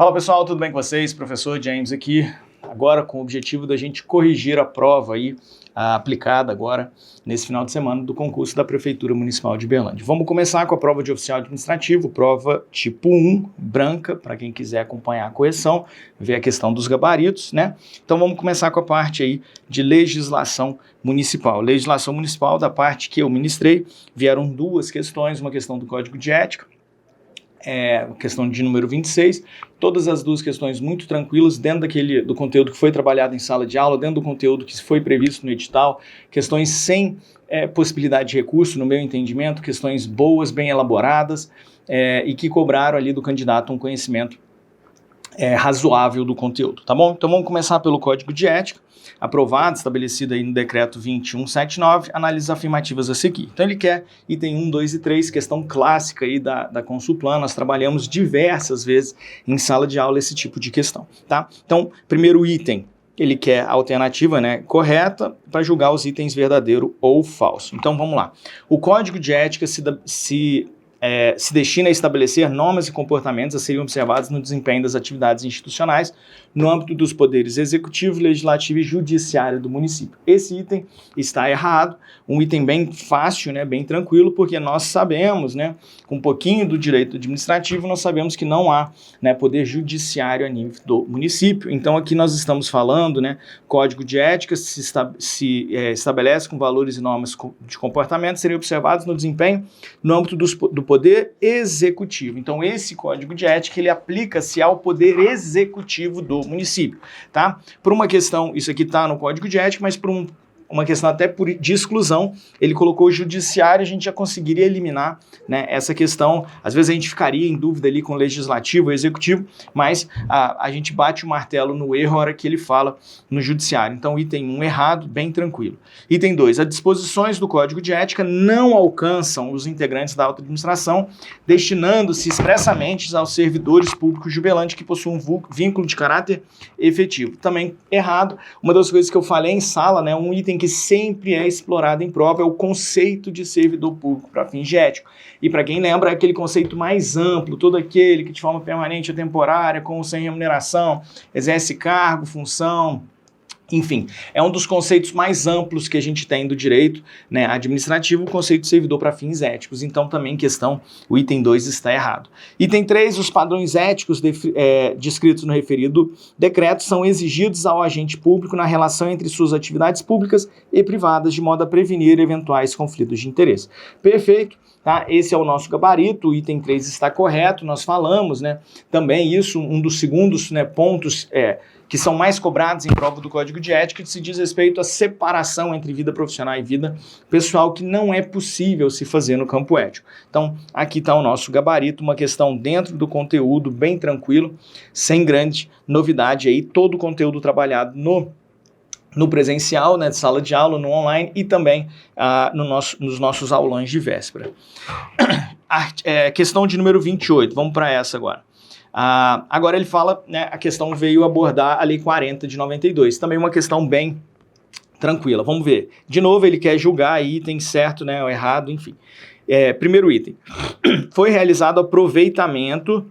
Fala pessoal, tudo bem com vocês? Professor James aqui, agora com o objetivo da gente corrigir a prova aí, aplicada agora nesse final de semana do concurso da Prefeitura Municipal de Berlândia. Vamos começar com a prova de oficial administrativo, prova tipo 1, branca, para quem quiser acompanhar a correção, ver a questão dos gabaritos, né? Então vamos começar com a parte aí de legislação municipal. Legislação municipal, da parte que eu ministrei, vieram duas questões, uma questão do Código de Ética, questão de número 26, todas as duas questões muito tranquilas, dentro do conteúdo que foi trabalhado em sala de aula, dentro do conteúdo que foi previsto no edital, questões sem possibilidade de recurso, no meu entendimento, questões boas, bem elaboradas, e que cobraram ali do candidato um conhecimento razoável do conteúdo, tá bom? Então vamos começar pelo Código de Ética, aprovado, estabelecido aí no decreto 2179, análises afirmativas a seguir. Então ele quer item 1, 2 e 3, questão clássica aí da Consulplan, nós trabalhamos diversas vezes em sala de aula esse tipo de questão, tá? Então, primeiro item, ele quer a alternativa, né, correta para julgar os itens verdadeiro ou falso. Então vamos lá. O Código de Ética se destina a estabelecer normas e comportamentos a serem observados no desempenho das atividades institucionais no âmbito dos poderes executivo, legislativo e judiciário do município. Esse item está errado, um item bem fácil, né, bem tranquilo, porque nós sabemos, né, com um pouquinho do direito administrativo, nós sabemos que não há, né, poder judiciário a nível do município. Então aqui nós estamos falando, né, Código de Ética se estabelece com valores e normas de comportamento serem observados no desempenho no âmbito do poder executivo. Então esse Código de Ética, ele aplica-se ao poder executivo do município, tá? Por uma questão, isso aqui está no Código de Ética, mas por uma questão até de exclusão, ele colocou o judiciário, a gente já conseguiria eliminar, né, essa questão. Às vezes a gente ficaria em dúvida ali com o legislativo, o executivo, mas a gente bate o martelo no erro a hora que ele fala no judiciário. Então item 1 errado, bem tranquilo. Item 2, as disposições do Código de Ética não alcançam os integrantes da alta administração, destinando-se expressamente aos servidores públicos de Berlândia que possuem um vínculo de caráter efetivo. Também errado. Uma das coisas que eu falei em sala, né, um item que sempre é explorado em prova é o conceito de servidor público para fins de ética. E para quem lembra, é aquele conceito mais amplo, todo aquele que de forma permanente ou temporária, com ou sem remuneração, exerce cargo, função, enfim, é um dos conceitos mais amplos que a gente tem do direito, né, administrativo, o conceito de servidor para fins éticos. Então também o item 2 está errado. Item 3, os padrões éticos descritos no referido decreto são exigidos ao agente público na relação entre suas atividades públicas e privadas, de modo a prevenir eventuais conflitos de interesse. Perfeito. Tá? Esse é o nosso gabarito, o item 3 está correto, nós falamos, né, também isso, um dos segundos, né, pontos que são mais cobrados em prova do Código de Ética, que se diz respeito à separação entre vida profissional e vida pessoal, que não é possível se fazer no campo ético. Então, aqui está o nosso gabarito, uma questão dentro do conteúdo, bem tranquilo, sem grande novidade aí, todo o conteúdo trabalhado no presencial, né, de sala de aula, no online e também nos nossos aulões de véspera. Questão de número 28, vamos para essa agora. Agora ele fala, né, a questão veio abordar a Lei 40 de 92, também uma questão bem tranquila, vamos ver. De novo, ele quer julgar item certo, né, ou errado, enfim. Primeiro item, foi realizado aproveitamento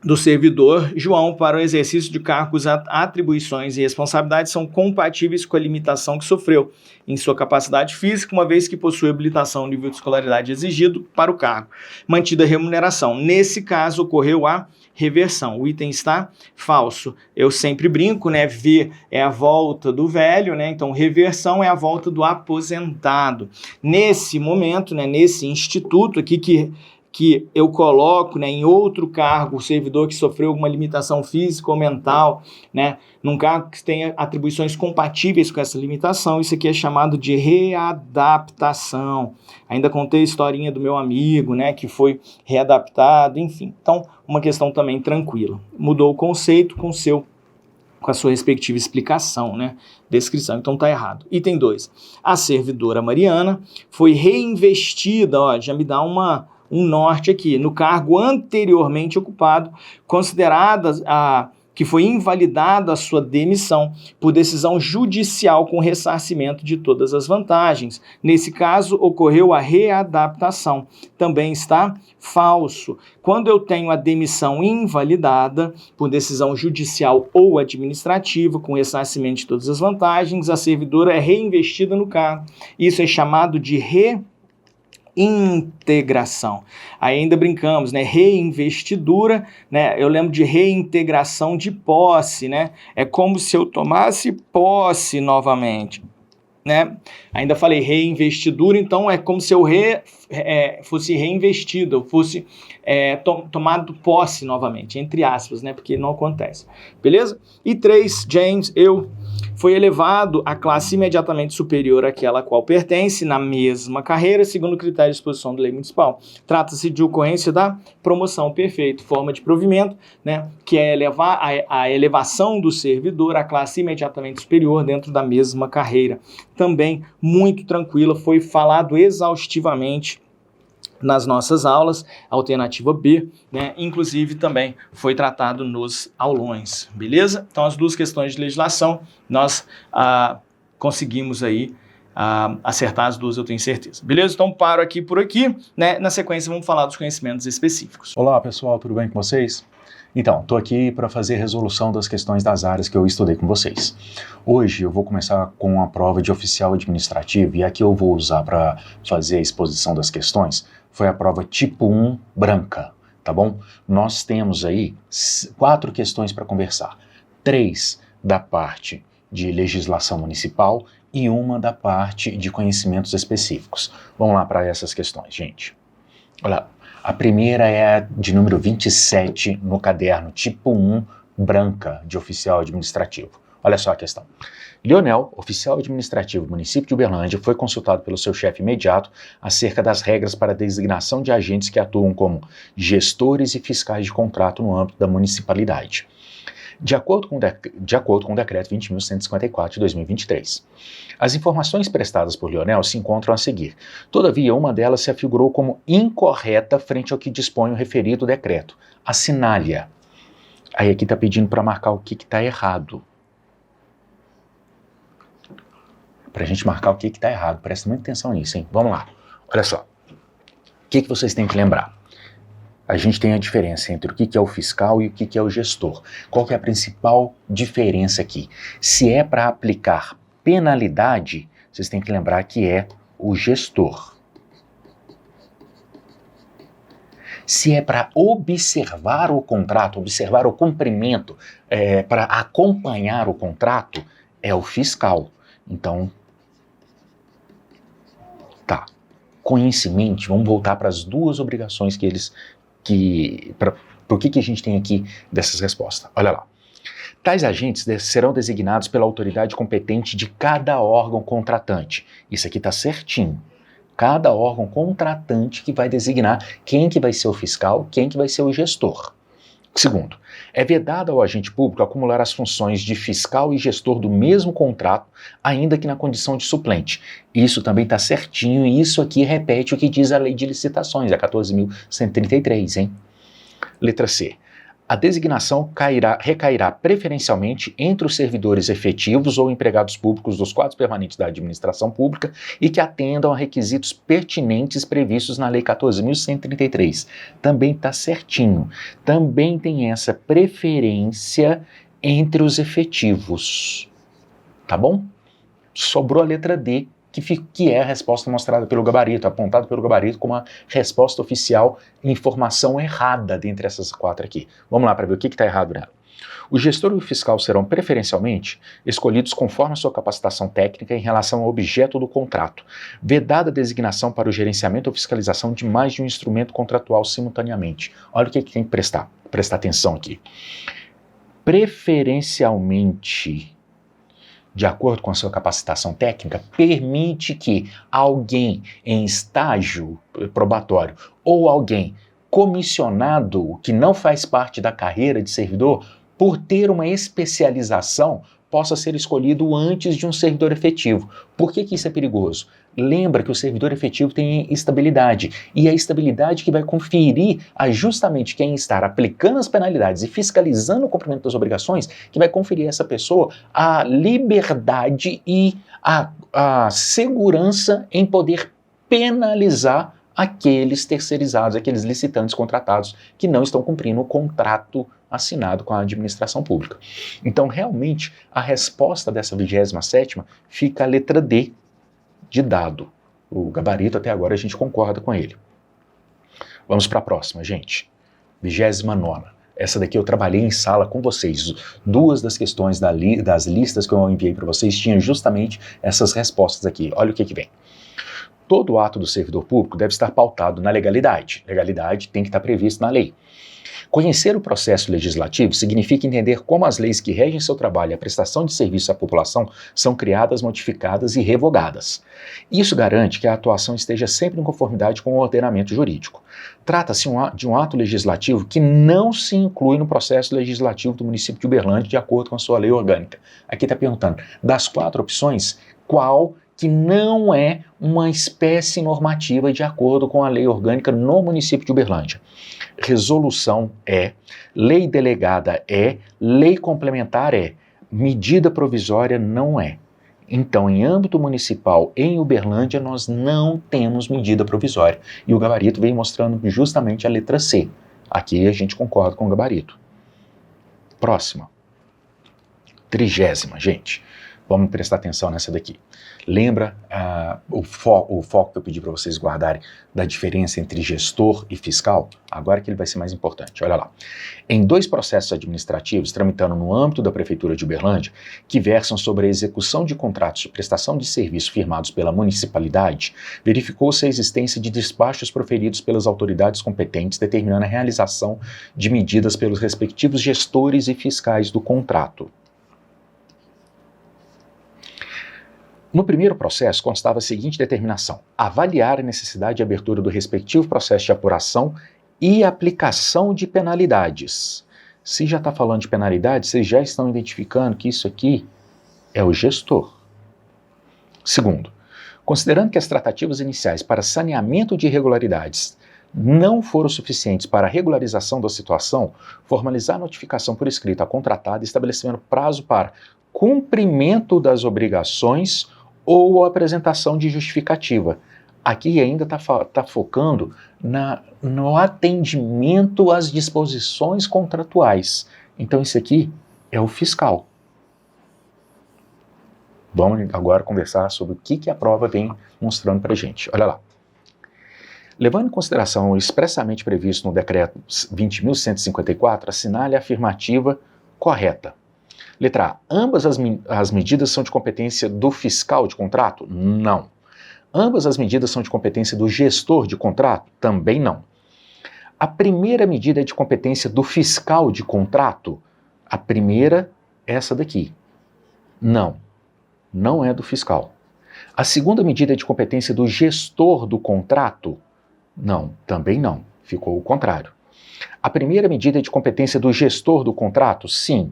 do servidor João para o exercício de cargos, atribuições e responsabilidades são compatíveis com a limitação que sofreu em sua capacidade física, uma vez que possui habilitação no nível de escolaridade exigido para o cargo. Mantida a remuneração. Nesse caso, ocorreu a reversão. O item está falso. Eu sempre brinco, né? V é a volta do velho, né? Então, reversão é a volta do aposentado. Nesse momento, né, nesse instituto aqui que eu coloco, né, em outro cargo, o servidor que sofreu alguma limitação física ou mental, né, num cargo que tenha atribuições compatíveis com essa limitação, isso aqui é chamado de readaptação. Ainda contei a historinha do meu amigo, né, que foi readaptado, enfim. Então, uma questão também tranquila. Mudou o conceito com a sua respectiva explicação, né, descrição, então tá errado. Item 2, a servidora Mariana foi reinvestida, ó, já me dá um norte aqui, no cargo anteriormente ocupado, considerada que foi invalidada a sua demissão por decisão judicial com ressarcimento de todas as vantagens. Nesse caso, ocorreu a readaptação. Também está falso. Quando eu tenho a demissão invalidada por decisão judicial ou administrativa com ressarcimento de todas as vantagens, a servidora é reinvestida no cargo. Isso é chamado de reintegração. Aí ainda brincamos, né? Reinvestidura, né? Eu lembro de reintegração de posse, né? É como se eu tomasse posse novamente, né? Ainda falei reinvestidura, então é como se eu fosse reinvestido, eu fosse tomado posse novamente, entre aspas, né? Porque não acontece. Beleza? E 3, James, foi elevado à classe imediatamente superior àquela a qual pertence na mesma carreira, segundo o critério de exposição da lei municipal. Trata-se de ocorrência da promoção, perfeito, forma de provimento, né, que é elevar a elevação do servidor à classe imediatamente superior dentro da mesma carreira. Também muito tranquila, foi falado exaustivamente nas nossas aulas, alternativa B, né? Inclusive também foi tratado nos aulões, beleza? Então as duas questões de legislação, nós conseguimos aí acertar as duas, eu tenho certeza. Beleza? Então paro aqui por aqui, né? Na sequência vamos falar dos conhecimentos específicos. Olá pessoal, tudo bem com vocês? Então, estou aqui para fazer resolução das questões das áreas que eu estudei com vocês. Hoje eu vou começar com a prova de oficial administrativo, e aqui eu vou usar para fazer a exposição das questões, foi a prova tipo 1 branca, tá bom? Nós temos aí 4 questões para conversar, 3 da parte de legislação municipal e uma da parte de conhecimentos específicos. Vamos lá para essas questões, gente. Olha lá. A primeira é a de número 27 no caderno, tipo 1, branca, de oficial administrativo. Olha só a questão. Leonel, oficial administrativo do município de Uberlândia, foi consultado pelo seu chefe imediato acerca das regras para a designação de agentes que atuam como gestores e fiscais de contrato no âmbito da municipalidade, de acordo com o decreto 20.154 de 2023. As informações prestadas por Leonel se encontram a seguir. Todavia, uma delas se afigurou como incorreta frente ao que dispõe o referido decreto. Assinale-a. Aí aqui está pedindo para marcar o que está errado. Para a gente marcar o que está errado. Presta muita atenção nisso, hein? Vamos lá. Olha só. O que vocês têm que lembrar? A gente tem a diferença entre o que é o fiscal e o que é o gestor. Qual que é a principal diferença aqui? Se é para aplicar penalidade, vocês têm que lembrar que é o gestor. Se é para observar o contrato, observar o cumprimento, para acompanhar o contrato, é o fiscal. Então, tá. Conhecimento, vamos voltar para as duas obrigações por que a gente tem aqui dessas respostas. Olha lá. Tais agentes serão designados pela autoridade competente de cada órgão contratante. Isso aqui está certinho. Cada órgão contratante que vai designar quem que vai ser o fiscal, quem que vai ser o gestor. Segundo, é vedado ao agente público acumular as funções de fiscal e gestor do mesmo contrato, ainda que na condição de suplente. Isso também está certinho, e isso aqui repete o que diz a lei de licitações, a 14.133, hein? Letra C. A designação recairá preferencialmente entre os servidores efetivos ou empregados públicos dos quadros permanentes da administração pública e que atendam a requisitos pertinentes previstos na Lei 14.133. Também está certinho. Também tem essa preferência entre os efetivos. Tá bom? Sobrou a letra D, que é a resposta mostrada pelo gabarito, apontada pelo gabarito como a resposta oficial, informação errada dentre essas 4 aqui. Vamos lá para ver o que está errado nela. O gestor e o fiscal serão preferencialmente escolhidos conforme a sua capacitação técnica em relação ao objeto do contrato, vedada a designação para o gerenciamento ou fiscalização de mais de um instrumento contratual simultaneamente. Olha o que tem que prestar atenção aqui. Preferencialmente, de acordo com a sua capacitação técnica, permite que alguém em estágio probatório ou alguém comissionado que não faz parte da carreira de servidor, por ter uma especialização, possa ser escolhido antes de um servidor efetivo. Por que isso é perigoso? Lembra que o servidor efetivo tem estabilidade, e é a estabilidade que vai conferir a justamente quem está aplicando as penalidades e fiscalizando o cumprimento das obrigações, que vai conferir a essa pessoa a liberdade e a segurança em poder penalizar aqueles terceirizados, aqueles licitantes contratados que não estão cumprindo o contrato assinado com a administração pública. Então, realmente, a resposta dessa 27ª fica a letra D de dado. O gabarito, até agora, a gente concorda com ele. Vamos para a próxima, gente. 29ª. Essa daqui eu trabalhei em sala com vocês. Duas das questões das listas que eu enviei para vocês tinham justamente essas respostas aqui. Olha o que vem. Todo ato do servidor público deve estar pautado na legalidade. Legalidade tem que estar prevista na lei. Conhecer o processo legislativo significa entender como as leis que regem seu trabalho e a prestação de serviço à população são criadas, modificadas e revogadas. Isso garante que a atuação esteja sempre em conformidade com o ordenamento jurídico. Trata-se de um ato legislativo que não se inclui no processo legislativo do município de Uberlândia de acordo com a sua lei orgânica. Aqui está perguntando, das 4 opções, qual que não é uma espécie normativa de acordo com a lei orgânica no município de Uberlândia? Resolução é, lei delegada é, lei complementar é, medida provisória não é. Então, em âmbito municipal, em Uberlândia, nós não temos medida provisória. E o gabarito vem mostrando justamente a letra C. Aqui a gente concorda com o gabarito. Próxima. 30ª, gente. Vamos prestar atenção nessa daqui. Lembra o foco que eu pedi para vocês guardarem da diferença entre gestor e fiscal? Agora que ele vai ser mais importante, olha lá. Em 2 processos administrativos tramitando no âmbito da Prefeitura de Uberlândia, que versam sobre a execução de contratos de prestação de serviço firmados pela municipalidade, verificou-se a existência de despachos proferidos pelas autoridades competentes determinando a realização de medidas pelos respectivos gestores e fiscais do contrato. No primeiro processo, constava a seguinte determinação: avaliar a necessidade de abertura do respectivo processo de apuração e aplicação de penalidades. Se já está falando de penalidades, vocês já estão identificando que isso aqui é o gestor. Segundo, considerando que as tratativas iniciais para saneamento de irregularidades não foram suficientes para a regularização da situação, formalizar a notificação por escrito à contratada, estabelecendo prazo para cumprimento das obrigações ou apresentação de justificativa. Aqui ainda está focando no atendimento às disposições contratuais. Então isso aqui é o fiscal. Vamos agora conversar sobre o que a prova vem mostrando para a gente. Olha lá. Levando em consideração o expressamente previsto no decreto 20.154, assinale a afirmativa correta. Letra A. Ambas as medidas são de competência do fiscal de contrato? Não. Ambas as medidas são de competência do gestor de contrato? Também não. A primeira medida é de competência do fiscal de contrato? A primeira, essa daqui. Não. Não é do fiscal. A segunda medida é de competência do gestor do contrato? Não. Também não. Ficou o contrário. A primeira medida é de competência do gestor do contrato? Sim.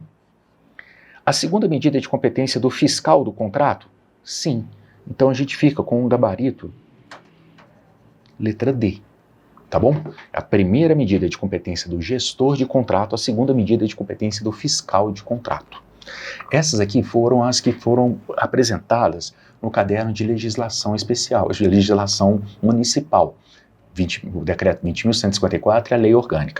A segunda medida é de competência do fiscal do contrato? Sim. Então a gente fica com um gabarito letra D, tá bom? A primeira medida é de competência do gestor de contrato, a segunda medida é de competência do fiscal de contrato. Essas aqui foram as que foram apresentadas no caderno de legislação especial, de legislação municipal, o decreto 20.154 e a lei orgânica.